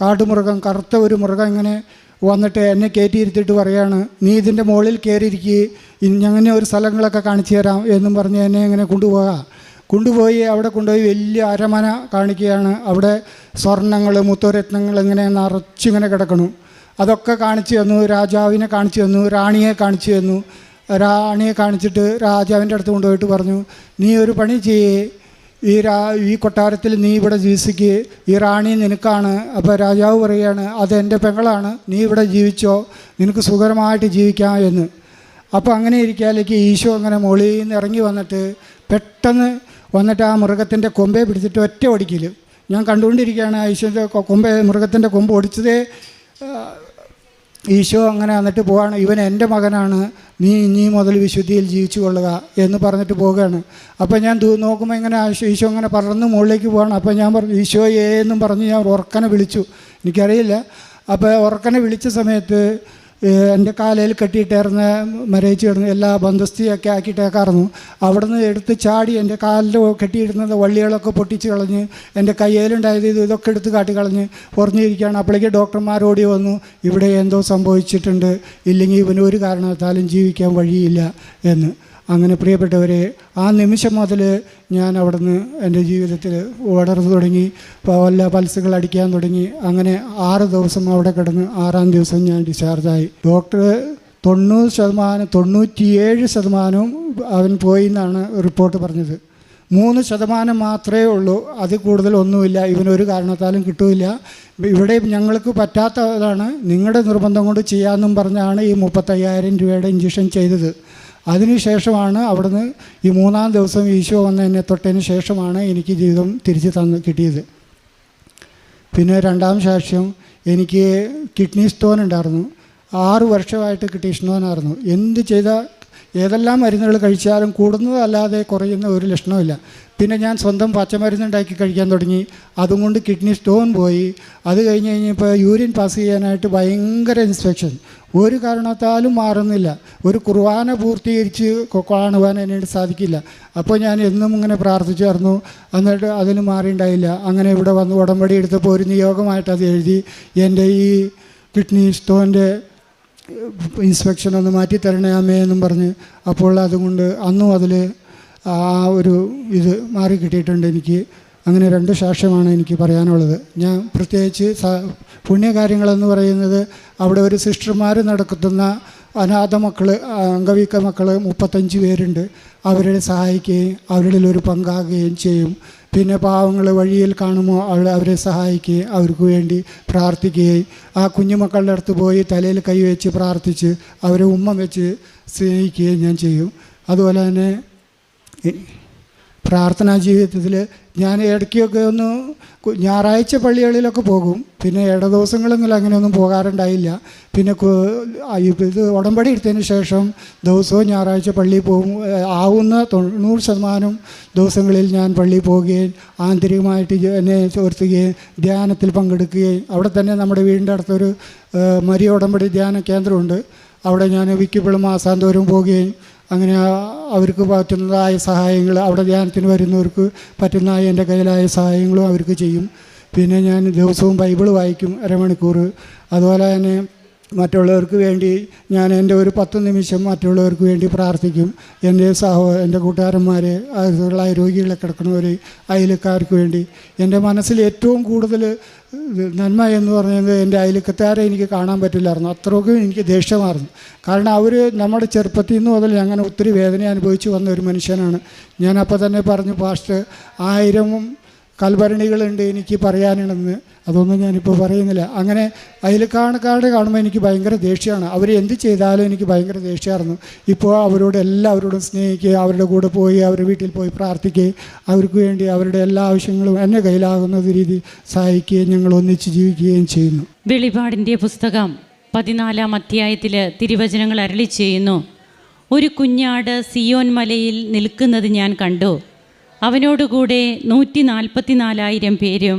കാട്ടുമൃഗം, കറുത്ത ഒരു മൃഗം ഇങ്ങനെ വന്നിട്ട് എന്നെ കയറ്റിയിരുത്തിയിട്ട് പറയാണ്, നീ ഇതിൻ്റെ മുകളിൽ കയറിയിരിക്കുക, ഞങ്ങനെ ഒരു സ്ഥലങ്ങളൊക്കെ കാണിച്ചു തരാം എന്നും പറഞ്ഞ് എന്നെ ഇങ്ങനെ കൊണ്ടുപോയി അവിടെ കൊണ്ടുപോയി വലിയ അരമന കാണിക്കുകയാണ്. അവിടെ സ്വർണ്ണങ്ങൾ, മുത്തുരത്നങ്ങൾ ഇങ്ങനെ നിറച്ചിങ്ങനെ കിടക്കണം. അതൊക്കെ കാണിച്ചു തന്നു. രാജാവിനെ കാണിച്ചു തന്നു, റാണിയെ കാണിച്ചു തന്നു. റാണിയെ കാണിച്ചിട്ട് രാജാവിൻ്റെ അടുത്ത് കൊണ്ടുപോയിട്ട് പറഞ്ഞു, നീ ഒരു പണി ചെയ്യേ, ഈ കൊട്ടാരത്തിൽ നീ ഇവിടെ ജീവിക്കുക, ഈ റാണി നിനക്കാണ്. അപ്പോൾ രാജാവ് പറയുകയാണ്, അത് എൻ്റെ പെങ്ങളാണ്, നീ ഇവിടെ ജീവിച്ചോ, നിനക്ക് സുഖകരമായിട്ട് ജീവിക്കാം എന്ന്. അപ്പോൾ അങ്ങനെ ഇരിക്കാലേക്ക് ഈശോ അങ്ങനെ മുകളിൽ നിന്ന് ഇറങ്ങി വന്നിട്ട് പെട്ടെന്ന് വന്നിട്ട് ആ മൃഗത്തിൻ്റെ കൊമ്പെ പിടിച്ചിട്ട് ഒറ്റ ഒടിക്കൽ. ഞാൻ കണ്ടുകൊണ്ടിരിക്കുകയാണ്. ഈശോൻ്റെ മൃഗത്തിൻ്റെ കൊമ്പ് ഒടിച്ചതേ ഈശോ അങ്ങനെ വന്നിട്ട് പോവാണ്. ഇവൻ എൻ്റെ മകനാണ്, നീ ഇനി മുതൽ വിശുദ്ധിയിൽ ജീവിച്ചു കൊള്ളുക എന്ന് പറഞ്ഞിട്ട് പോവുകയാണ്. അപ്പോൾ ഞാൻ നോക്കുമ്പോൾ ഇങ്ങനെ ഈശോ അങ്ങനെ പറന്ന് മുകളിലേക്ക് പോവാണ്. അപ്പോൾ ഞാൻ പറഞ്ഞു, ഈശോയേ എന്നും പറഞ്ഞ് ഞാൻ ഉറക്കനെ വിളിച്ചു. എനിക്കറിയില്ല. അപ്പോൾ ഉറക്കനെ വിളിച്ച സമയത്ത് എൻ്റെ കാലയിൽ കെട്ടിയിട്ടായിരുന്ന മരയിച്ച് കിടന്ന് എല്ലാ ബന്ധസ്ഥിയൊക്കെ ആക്കിയിട്ടേക്കായിരുന്നു. അവിടെ നിന്ന് എടുത്ത് ചാടി എൻ്റെ കാലിൽ കെട്ടിയിടുന്നത് വള്ളികളൊക്കെ പൊട്ടിച്ച് കളഞ്ഞ് എൻ്റെ കയ്യിലുണ്ടായത് ഇതൊക്കെ എടുത്ത് കാട്ടിക്കളഞ്ഞ് പുറഞ്ഞിരിക്കുകയാണ്. അപ്പോഴേക്ക് ഡോക്ടർമാരോടി വന്നു, ഇവിടെ എന്തോ സംഭവിച്ചിട്ടുണ്ട്, ഇല്ലെങ്കിൽ ഇവന് ഒരു കാരണത്താലും ജീവിക്കാൻ വഴിയില്ല എന്ന്. അങ്ങനെ പ്രിയപ്പെട്ടവരെ, ആ നിമിഷം മുതൽ ഞാൻ അവിടുന്ന് എൻ്റെ ജീവിതത്തിൽ വളർന്നു തുടങ്ങി, വല്ല പൾസുകൾ അടിക്കാൻ തുടങ്ങി. അങ്ങനെ 6 ദിവസം അവിടെ കിടന്ന് 6-ാം ദിവസം ഞാൻ ഡിസ്ചാർജായി. ഡോക്ടർ 97% അവൻ പോയി എന്നാണ് റിപ്പോർട്ട് പറഞ്ഞത്. 3% മാത്രമേ ഉള്ളൂ, അതിൽ കൂടുതലൊന്നുമില്ല, ഇവനൊരു കാരണത്താലും കിട്ടില്ല, ഇവിടെ ഞങ്ങൾക്ക് പറ്റാത്തതാണ്, നിങ്ങളുടെ നിർബന്ധം കൊണ്ട് ചെയ്യാമെന്നും പറഞ്ഞാണ് ഈ 35,000 രൂപയുടെ ഇഞ്ചക്ഷൻ ചെയ്തത്. അതിനുശേഷമാണ് അവിടുന്ന് ഈ 3-ാം ദിവസം ഈശോ വന്ന് എന്നെ തൊട്ടതിന് ശേഷമാണ് എനിക്ക് ജീവിതം തിരിച്ച് കിട്ടിയത്. പിന്നെ 2-ാം സാക്ഷ്യം, എനിക്ക് കിഡ്നി സ്റ്റോൺ ഉണ്ടായിരുന്നു. 6 വർഷമായിട്ട് കിഡ്നി സ്റ്റോണായിരുന്നു. എന്ത് ചെയ്താൽ ഏതെല്ലാം മരുന്നുകൾ കഴിച്ചാലും കൂടുന്നതല്ലാതെ കുറയുന്ന ഒരു ലക്ഷണമില്ല. പിന്നെ ഞാൻ സ്വന്തം പച്ചമരുന്നുണ്ടാക്കി കഴിക്കാൻ തുടങ്ങി. അതും കൊണ്ട് കിഡ്നി സ്റ്റോൺ പോയി. അത് കഴിഞ്ഞപ്പോൾ യൂറിൻ പാസ് ചെയ്യാനായിട്ട് ഭയങ്കര ഇൻസ്പെക്ഷൻ. ഒരു കാരണത്താലും മാറുന്നില്ല. ഒരു കുർബാന പൂർത്തീകരിച്ച് കാണുവാൻ എന്നോട് സാധിക്കില്ല. അപ്പോൾ ഞാൻ എന്നും ഇങ്ങനെ പ്രാർത്ഥിച്ചായിരുന്നു. എന്നിട്ട് അതിന് മാറിയിട്ടുണ്ടായില്ല. അങ്ങനെ ഇവിടെ വന്ന് ഉടമ്പടി എടുത്തപ്പോൾ ഒരു നിയോഗമായിട്ട് അത് എഴുതി എൻ്റെ ഈ കിഡ്നി സ്റ്റോണിൻ്റെ ഇൻസ്പെക്ഷൻ ഒന്ന് മാറ്റി തരണേ അമ്മേ എന്നും പറഞ്ഞ്. അപ്പോൾ അതുകൊണ്ട് അന്നും അതിൽ ആ ഒരു ഇത് മാറി കിട്ടിയിട്ടുണ്ട് എനിക്ക്. അങ്ങനെ 2 സാക്ഷ്യമാണ് എനിക്ക് പറയാനുള്ളത്. ഞാൻ പ്രത്യേകിച്ച് പുണ്യകാര്യങ്ങളെന്ന് പറയുന്നത് അവിടെ ഒരു സിസ്റ്റർമാർ നടത്തുന്ന അനാഥ മക്കൾ, അംഗവീക്ക മക്കൾ 35 പേരുണ്ട്. അവരെ സഹായിക്കുകയും അവരിൽ ഒരു പങ്കാകുകയും ചെയ്യും. പിന്നെ പാവങ്ങൾ വഴിയിൽ കാണുമ്പോൾ അവരെ സഹായിക്കുകയും അവർക്ക് വേണ്ടി പ്രാർത്ഥിക്കുകയും ആ കുഞ്ഞുമക്കളുടെ അടുത്ത് പോയി തലയിൽ കൈവച്ച് പ്രാർത്ഥിച്ച് അവരെ ഉമ്മ വെച്ച് സ്നേഹിക്കുകയും ഞാൻ ചെയ്യും. അതുപോലെ തന്നെ പ്രാർത്ഥനാ ജീവിതത്തിൽ ഞാൻ ഇടയ്ക്കൊക്കെ ഒന്ന് ഞായറാഴ്ച പള്ളികളിലൊക്കെ പോകും. പിന്നെ ദിവസങ്ങളെങ്കിലും അങ്ങനെയൊന്നും പോകാറുണ്ടായില്ല. പിന്നെ ഇത് ഉടമ്പടി എടുത്തതിന് ശേഷം ദിവസവും ഞായറാഴ്ച പള്ളിയിൽ പോകും. ആവുന്ന 90% ദിവസങ്ങളിൽ ഞാൻ പള്ളിയിൽ പോവുകയും ആന്തരികമായിട്ട് എന്നെ ചോർത്തുകയും ധ്യാനത്തിൽ പങ്കെടുക്കുകയും അവിടെ തന്നെ നമ്മുടെ വീടിൻ്റെ അടുത്തൊരു മരിയ ഉടമ്പടി ധ്യാന കേന്ദ്രമുണ്ട്. അവിടെ ഞാൻ മിക്കപ്പോഴും മാസാന്തോറും പോവുകയും അങ്ങനെ അവർക്ക് പറ്റുന്നതായ സഹായങ്ങൾ അവിടെ ധ്യാനത്തിന് വരുന്നവർക്ക് പറ്റുന്നതായ എൻ്റെ കയ്യിലായ സഹായങ്ങളും അവർക്ക് ചെയ്യും. പിന്നെ ഞാൻ ദിവസവും ബൈബിൾ വായിക്കും 1/2 മണിക്കൂർ. അതുപോലെ തന്നെ മറ്റുള്ളവർക്ക് വേണ്ടി ഞാൻ എൻ്റെ ഒരു 10 നിമിഷം മറ്റുള്ളവർക്ക് വേണ്ടി പ്രാർത്ഥിക്കും. എൻ്റെ കൂട്ടുകാരന്മാർ, അതുള്ള രോഗികളെ കിടക്കുന്നവർ, അയൽക്കാർക്ക് വേണ്ടി. എൻ്റെ മനസ്സിൽ ഏറ്റവും കൂടുതൽ നന്മ എന്ന് പറയുന്നത് എൻ്റെ അയൽക്കത്താരെ എനിക്ക് കാണാൻ പറ്റില്ലായിരുന്നു. അത്രയ്ക്കും എനിക്ക് ദേഷ്യമായിരുന്നു. കാരണം അവർ നമ്മുടെ ചെറുപ്പത്തിൽ നിന്ന് മുതൽ അങ്ങനെ ഒത്തിരി വേദന അനുഭവിച്ച് വന്ന ഒരു മനുഷ്യനാണ് ഞാൻ. അപ്പോൾ തന്നെ പറഞ്ഞു, പാസ്റ്റർ 1000 കൽഭരണികളുണ്ട് എനിക്ക് പറയാനുണ്ടെന്ന്. അതൊന്നും ഞാനിപ്പോൾ പറയുന്നില്ല. അങ്ങനെ അയൽക്കാട് കാണുമ്പോൾ എനിക്ക് ഭയങ്കര ദേഷ്യമാണ്. അവർ എന്ത് ചെയ്താലും എനിക്ക് ഭയങ്കര ദേഷ്യമായിരുന്നു. ഇപ്പോൾ അവരോട് എല്ലാവരോടും സ്നേഹിക്കുകയും അവരുടെ കൂടെ പോയി അവരുടെ വീട്ടിൽ പോയി പ്രാർത്ഥിക്കുകയും അവർക്ക് വേണ്ടി അവരുടെ എല്ലാ ആവശ്യങ്ങളും എന്നെ കയ്യിലാകുന്ന രീതി സഹായിക്കുകയും ഞങ്ങൾ ഒന്നിച്ച് ജീവിക്കുകയും ചെയ്യുന്നു. വെളിപാടിൻ്റെ പുസ്തകം 14-ാം അധ്യായത്തിൽ തിരുവചനങ്ങൾ അരുളി ചെയ്യുന്നു, ഒരു കുഞ്ഞാട് സിയോൻ മലയിൽ നിൽക്കുന്നത് ഞാൻ കണ്ടു. അവനോടുകൂടെ 144,000 പേരും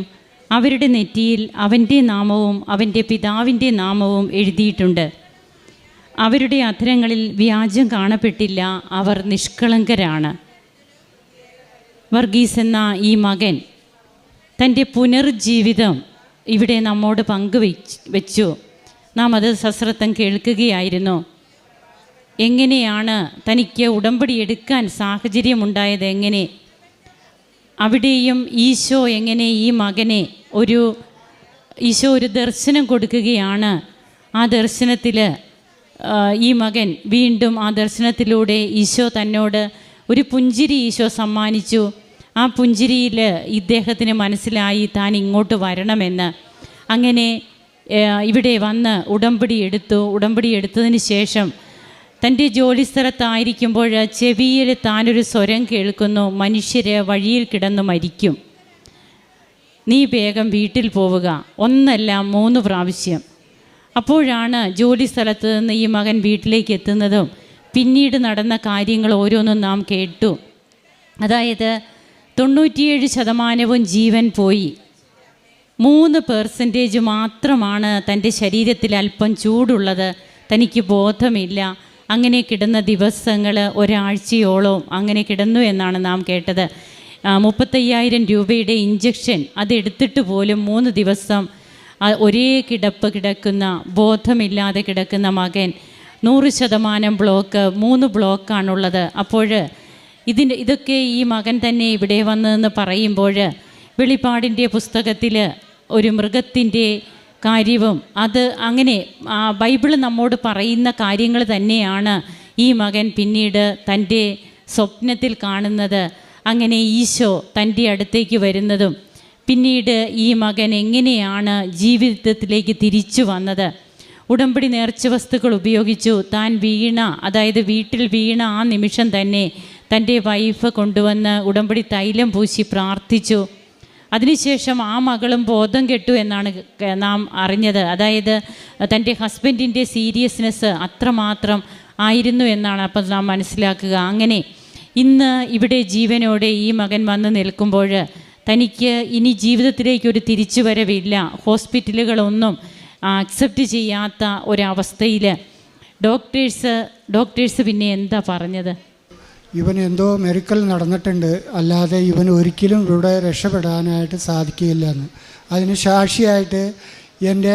അവരുടെ നെറ്റിയിൽ അവൻ്റെ നാമവും അവൻ്റെ പിതാവിൻ്റെ നാമവും എഴുതിയിട്ടുണ്ട്. അവരുടെ അധരങ്ങളിൽ വ്യാജം കാണപ്പെട്ടില്ല, അവർ നിഷ്കളങ്കരാണ്. വർഗീസ് എന്ന ഈ മകൻ തൻ്റെ പുനർജീവിതം ഇവിടെ നമ്മോട് പങ്കുവെച്ചു. നാം അത് സശ്രദ്ധം കേൾക്കുകയായിരുന്നു. എങ്ങനെയാണ് തനിക്ക് ഉടമ്പടി എടുക്കാൻ സാഹചര്യമുണ്ടായത്, എങ്ങനെ അവിടെയും ഈശോ എങ്ങനെ ഈ മകനെ ഈശോ ഒരു ദർശനം കൊടുക്കുകയാണ്. ആ ദർശനത്തിൽ ഈ മകൻ വീണ്ടും ആ ദർശനത്തിലൂടെ ഈശോ തന്നോട് ഒരു പുഞ്ചിരി ഈശോ സമ്മാനിച്ചു. ആ പുഞ്ചിരിയിൽ ഇദ്ദേഹത്തിന് മനസ്സിലായി താൻ ഇങ്ങോട്ട് വരണമെന്ന്. അങ്ങനെ ഇവിടെ വന്ന് ഉടമ്പടി എടുത്തതിന് ശേഷം തൻ്റെ ജോലിസ്ഥലത്തായിരിക്കുമ്പോൾ ചെവിയിൽ താനൊരു സ്വരം കേൾക്കുന്നു, മനുഷ്യർ വഴിയിൽ കിടന്ന് മരിക്കും, നീ വേഗം വീട്ടിൽ പോവുക. 1 അല്ല 3 പ്രാവശ്യം. അപ്പോഴാണ് ജോലി സ്ഥലത്ത് നിന്ന് ഈ മകൻ വീട്ടിലേക്ക് എത്തുന്നതും പിന്നീട് നടന്ന കാര്യങ്ങൾ ഓരോന്നും നാം കേട്ടു. അതായത് 97% ജീവൻ പോയി. 3% മാത്രമാണ് തൻ്റെ ശരീരത്തിൽ അല്പം ചൂടുള്ളത്. തനിക്ക് ബോധമില്ല. അങ്ങനെ കിടന്ന ദിവസങ്ങൾ ഒരാഴ്ചയോളം അങ്ങനെ കിടന്നു എന്നാണ് നാം കേട്ടത്. 35,000 രൂപയുടെ ഇഞ്ചക്ഷൻ അതെടുത്തിട്ട് പോലും 3 ദിവസം ഒരേ കിടക്കുന്ന ബോധമില്ലാതെ കിടക്കുന്ന മകൻ. 100% ബ്ലോക്ക്, 3 ബ്ലോക്കാണുള്ളത്. അപ്പോൾ ഇതൊക്കെ ഈ മകൻ തന്നെ ഇവിടെ വന്നതെന്ന് പറയുമ്പോൾ വെളിപാടിൻ്റെ പുസ്തകത്തിൽ ഒരു മൃഗത്തിൻ്റെ കാര്യവും അത് അങ്ങനെ ബൈബിൾ നമ്മോട് പറയുന്ന കാര്യങ്ങൾ തന്നെയാണ് ഈ മകൻ പിന്നീട് തൻ്റെ സ്വപ്നത്തിൽ കാണുന്നത്. അങ്ങനെ ഈശോ തൻ്റെ അടുത്തേക്ക് വരുന്നതും പിന്നീട് ഈ മകൻ എങ്ങനെയാണ് ജീവിതത്തിലേക്ക് തിരിച്ചു വന്നത്. ഉടമ്പടി നേർച്ച വസ്തുക്കൾ ഉപയോഗിച്ചു. താൻ അതായത് വീട്ടിൽ വീണ ആ നിമിഷം തന്നെ തൻ്റെ വൈഫ് കൊണ്ടുവന്ന് ഉടമ്പടി തൈലം പൂശി പ്രാർത്ഥിച്ചു. അതിനുശേഷം ആ മകളും ബോധം കെട്ടു എന്നാണ് നാം അറിഞ്ഞത്. അതായത് തൻ്റെ ഹസ്ബൻഡിൻ്റെ സീരിയസ്നെസ് അത്രമാത്രം ആയിരുന്നു എന്നാണ് അപ്പം നാം മനസ്സിലാക്കുക. അങ്ങനെ ഇന്ന് ഇവിടെ ജീവനോടെ ഈ മകൻ വന്ന് നിൽക്കുമ്പോൾ തനിക്ക് ഇനി ജീവിതത്തിലേക്കൊരു തിരിച്ചുവരവില്ല, ഹോസ്പിറ്റലുകളൊന്നും അക്സെപ്റ്റ് ചെയ്യാത്ത ഒരവസ്ഥയിൽ ഡോക്ടേഴ്സ് പിന്നെ എന്താ പറഞ്ഞത്? ഇവൻ എന്തോ മെറിക്കൽ നടന്നിട്ടുണ്ട്, അല്ലാതെ ഇവൻ ഒരിക്കലും ഇവിടെ രക്ഷപ്പെടാനായിട്ട് സാധിക്കില്ല എന്ന്. അതിന് സാക്ഷിയായിട്ട് എൻ്റെ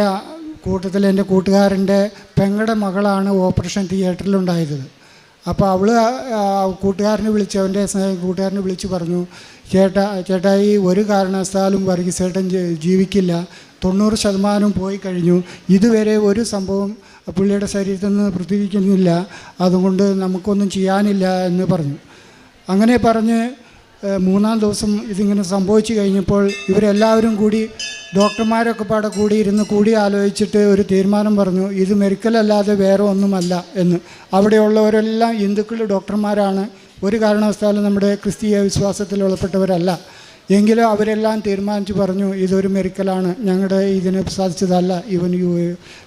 കൂട്ടത്തിൽ എൻ്റെ കൂട്ടുകാരൻ്റെ പെങ്ങളുടെ മകളാണ് ഓപ്പറേഷൻ തിയേറ്ററിലുണ്ടായത്. അപ്പോൾ അവൾ കൂട്ടുകാരനെ വിളിച്ച്, അവൻ്റെ കൂട്ടുകാരനെ വിളിച്ച് പറഞ്ഞു, ചേട്ടായി ഒരു കാരണവശാലും വർഗീസേട്ടൻ ജീവിക്കില്ല, 90% പോയി കഴിഞ്ഞു, ഇതുവരെ ഒരു സംഭവം പുള്ളിയുടെ ശരീരത്തിൽ നിന്ന് പ്രതികരിക്കുന്നില്ല, അതുകൊണ്ട് നമുക്കൊന്നും ചെയ്യാനില്ല എന്ന് പറഞ്ഞു. അങ്ങനെ പറഞ്ഞ് 3-ാം ദിവസം ഇതിങ്ങനെ സംഭവിച്ചു കഴിഞ്ഞപ്പോൾ ഇവരെല്ലാവരും കൂടി, ഡോക്ടർമാരൊക്കെ പാടെ കൂടി ആലോചിച്ചിട്ട് ഒരു തീരുമാനം പറഞ്ഞു, ഇത് മെഡിക്കലല്ലാതെ വേറെ ഒന്നുമല്ല എന്ന്. അവിടെയുള്ളവരെല്ലാം ഹിന്ദുക്കൾ ഡോക്ടർമാരാണ്, ഒരു കാരണവശാലും നമ്മുടെ ക്രിസ്തീയ വിശ്വാസത്തിൽ ഉൾപ്പെട്ടവരല്ല. എങ്കിലും അവരെല്ലാം തീരുമാനിച്ച് പറഞ്ഞു, ഇതൊരു മെഡിക്കലാണ്, ഞങ്ങളുടെ ഇതിന് സാധിച്ചതല്ല, ഇവന്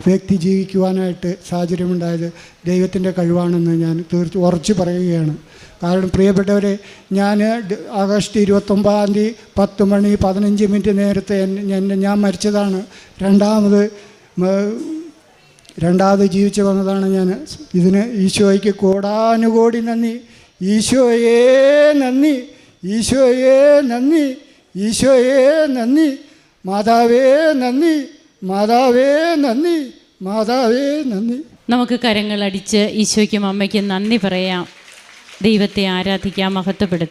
വ്യക്തി ജീവിക്കുവാനായിട്ട് സാഹചര്യമുണ്ടായത് ദൈവത്തിൻ്റെ കഴിവാണെന്ന് ഞാൻ ഉറച്ചു പറയുകയാണ്. കാരണം പ്രിയപ്പെട്ടവരെ, ഞാൻ ആഗസ്റ്റ് 29 10:15 നേരത്തെ ഞാൻ മരിച്ചതാണ്. രണ്ടാമത് ജീവിച്ചു വന്നതാണ് ഞാൻ. ഇതിന് ഈശോയ്ക്ക് കോടാനുകോടി നന്ദി. ഈശോയേ നന്ദി, ഈശോയേ നന്ദി, ഈശോയേ നന്ദി, മാതാവേ നന്ദി, മാതാവേ നന്ദി, മാതാവേ നന്ദി. നമുക്ക് കരങ്ങളടിച്ച് ഈശോയ്ക്കും അമ്മയ്ക്കും നന്ദി പറയാം, ദൈവത്തെ ആരാധിക്കാം, മഹത്വപ്പെടുത്താം.